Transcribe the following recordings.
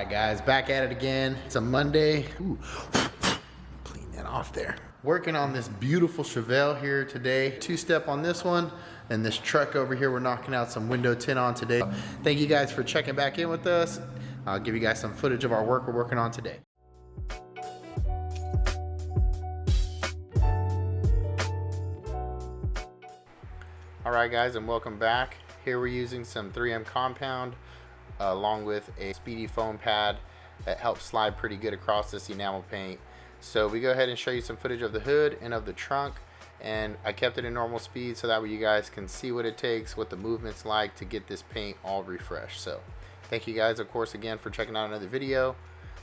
right, guys, back at it again. It's a Monday. Ooh, clean that off there. Working on this beautiful Chevelle here today. Two-step on this one, and this truck over here we're knocking out some window tint on today. Thank you guys for checking back in with us. I'll give you guys some footage of our work we're working on today. All right, guys, and welcome back. Here we're using some 3M compound along with a Speedy foam pad that helps slide pretty good across this enamel paint. So we go ahead and show you some footage of the hood and of the trunk, and I kept it in normal speed so that way you guys can see what it takes, what the movement's like to get this paint all refreshed. So thank you guys, of course, again for checking out another video,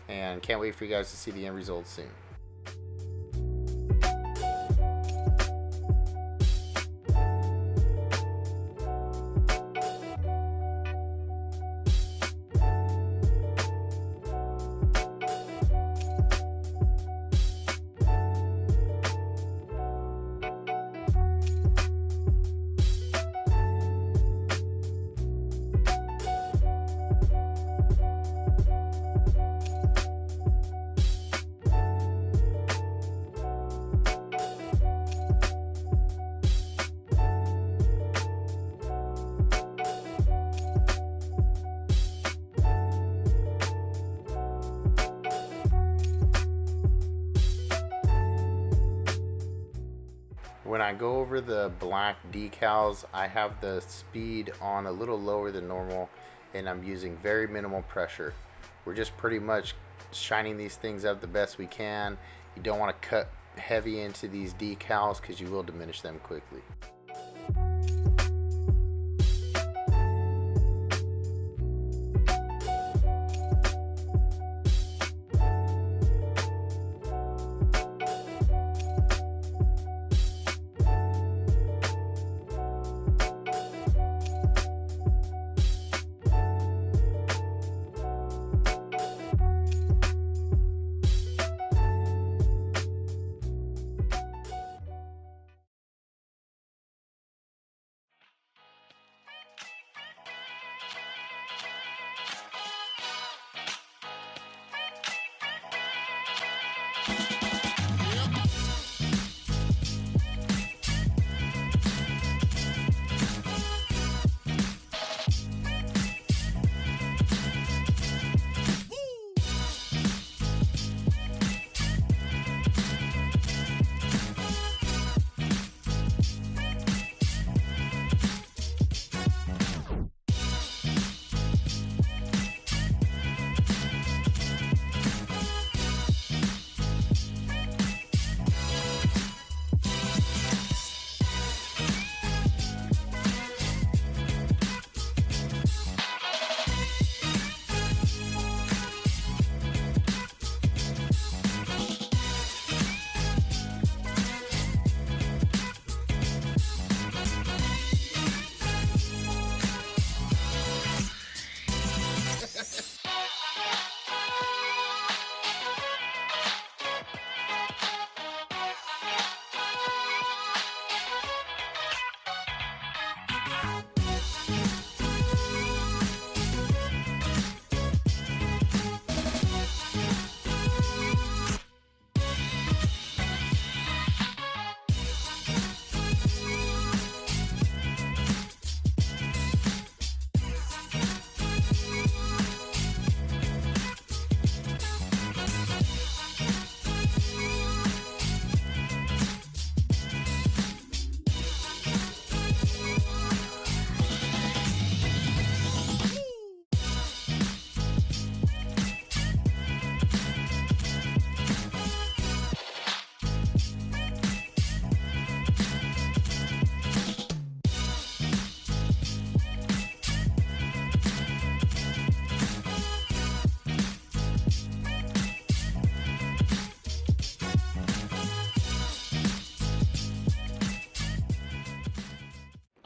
and can't wait for you guys to see the end result soon. When I go over the black decals, I have the speed on a little lower than normal, and I'm using very minimal pressure. We're just pretty much shining these things up the best we can. You don't want to cut heavy into these decals because you will diminish them quickly.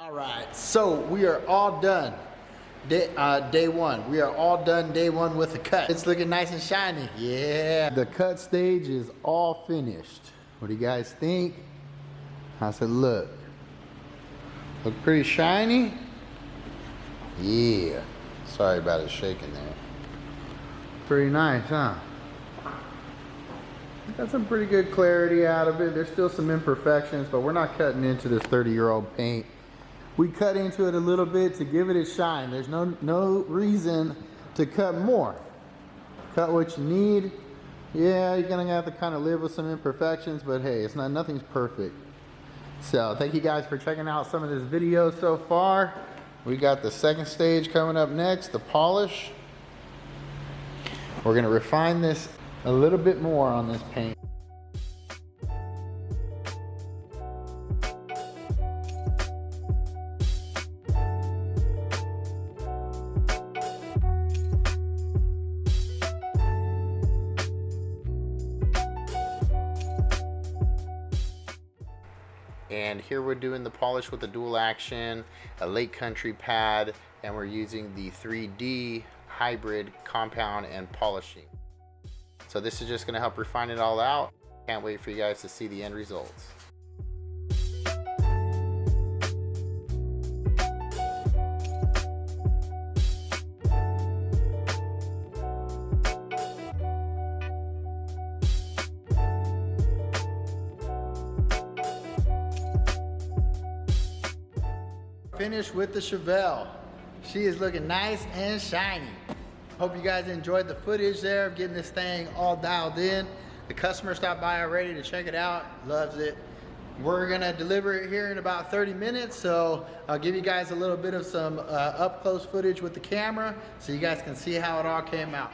All right, so we are all done. Day one. We are all done day one with the cut. It's looking nice and shiny. Yeah. The cut stage is all finished. What do you guys think? How's it look? Look pretty shiny? Yeah. Sorry about it shaking there. Pretty nice, huh? Got some pretty good clarity out of it. There's still some imperfections, but we're not cutting into this 30-year-old paint. We cut into it a little bit to give it a shine. There's no reason to cut more. Cut what you need. Yeah, you're gonna have to kind of live with some imperfections, but hey, nothing's perfect. So thank you guys for checking out some of this video so far. We got the second stage coming up next, the polish. We're gonna refine this a little bit more on this paint. And here we're doing the polish with the dual action, a lake country pad, and we're using the 3D hybrid compound and polishing. So this is just going to help refine it all out. Can't wait for you guys to see the end results. Finished with the Chevelle. She is looking nice and shiny. Hope you guys enjoyed the footage there of getting this thing all dialed in. The customer stopped by already to check it out, loves it. We're gonna deliver it here in about 30 minutes, so I'll give you guys a little bit of some up close footage with the camera so you guys can see how it all came out.